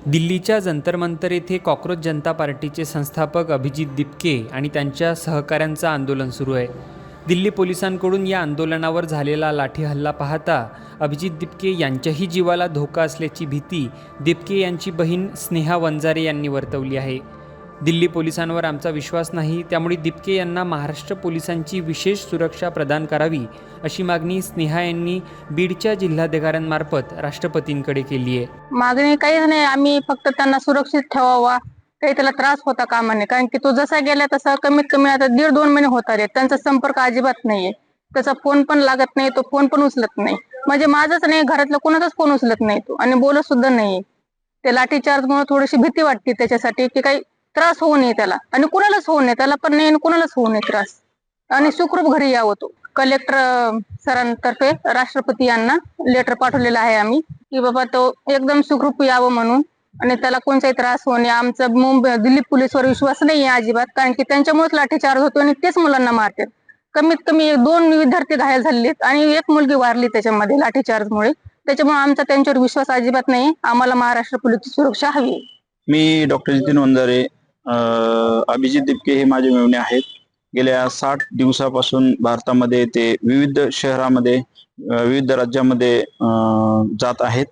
दिल्लीच्या जंतर मंतर येथे कॉक्रोच जनता पार्टीचे संस्थापक अभिजित दिपके आणि त्यांच्या सहकाऱ्यांचं आंदोलन सुरू आहे. दिल्ली पोलिसांकडून या आंदोलनावर झालेला लाठी हल्ला पाहता अभिजित दिपके यांच्याही जीवाला धोका असल्याची भीती दिपके यांची बहीण स्नेहा वंजारे यांनी वर्तवली आहे. दिल्ली पोलिसांवर आमचा विश्वास नाही, त्यामुळे दिपके यांना महाराष्ट्र पोलिसांची विशेष सुरक्षा प्रदान करावी अशी मागणी स्नेहा यांनी बीडच्या जिल्हाधिकाऱ्यांमार्फत राष्ट्रपतींकडे केली आहे. मागणी काहीच नाही, आम्ही फक्त त्यांना सुरक्षित ठेवावा, काही त्याला त्रास होता कामा नये. कारण की तो जसा गेला तसा कमीत कमी आता 1.5-2 महिने होत आले, त्यांचा संपर्क अजिबात नाहीये. त्याचा फोन पण लागत नाही, तो फोन पण उचलत नाही. म्हणजे माझाच नाही, घरातला कोणाचाच फोन उचलत नाही तो, आणि बोलत सुद्धा नाहीये. ते लाठीचार्जमुळे थोडीशी भीती वाटते त्याच्यासाठी, की काही त्रास होऊ नये त्याला, आणि कुणालाच होऊ नये, त्याला पण नाही आणि कुणालाच होऊ नये त्रास, आणि सुखरूप घरी यावं. तो कलेक्टर सरांतर्फे राष्ट्रपती यांना लेटर पाठवलेलं आहे आम्ही, की बाबा तो एकदम सुखरूप यावं म्हणून, आणि त्याला कोणताही त्रास होणे. आमचा दिल्ली पोलीसवर विश्वास नाही आहे अजिबात, कारण की त्यांच्यामुळेच लाठीचार्ज होतो आणि तेच मुलांना मारतात. कमीत कमी 2 विद्यार्थी घायल झालेत आणि 1 मुलगी वारली त्याच्यामध्ये लाठीचार्जमुळे. त्याच्यामुळे आमचा त्यांच्यावर विश्वास अजिबात नाही. आम्हाला महाराष्ट्र पोलीसची सुरक्षा हवी. मी डॉक्टर नितीन वंजारे. अभिजित दिपके हे माझे मेव्हणे आहेत. गेल्या 60 दिवसापासून भारतामध्ये ते विविध शहरामध्ये विविध राज्यामध्ये जात आहेत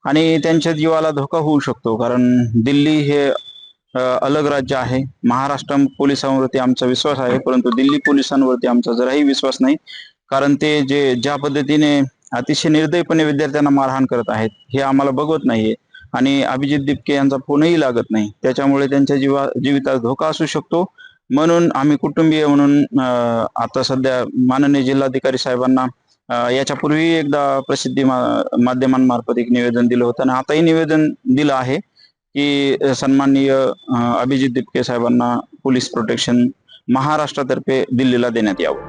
आणि त्यांच्या जीवाला धोका होऊ शकतो, कारण दिल्ली हे अलग राज्य आहे. महाराष्ट्र पोलिसांवरती आमचा विश्वास आहे, परंतु दिल्ली पोलिसांवरती आमचा जराही विश्वास नाही, कारण ते ज्या पद्धतीने अतिशय निर्दयीपणे विद्यार्थ्यांना मारहाण करत आहेत हे आम्हाला बघवत नाहीये. आणि अभिजित दिपके यांचा फोनही लागत नाही, त्याच्यामुळे त्यांच्या जीविताला धोका असू शकतो. म्हणून आम्ही कुटुंबीय म्हणून आता सध्या माननीय जिल्हाधिकारी साहेबांना याच्यापूर्वी एकदा प्रसिद्धी माध्यमांमार्फत एक निवेदन दिलं होतं आणि आताही निवेदन दिलं आहे की सन्माननीय अभिजित दिपके साहेबांना पोलीस प्रोटेक्शन महाराष्ट्रातर्फे दिल्लीला देण्यात यावं.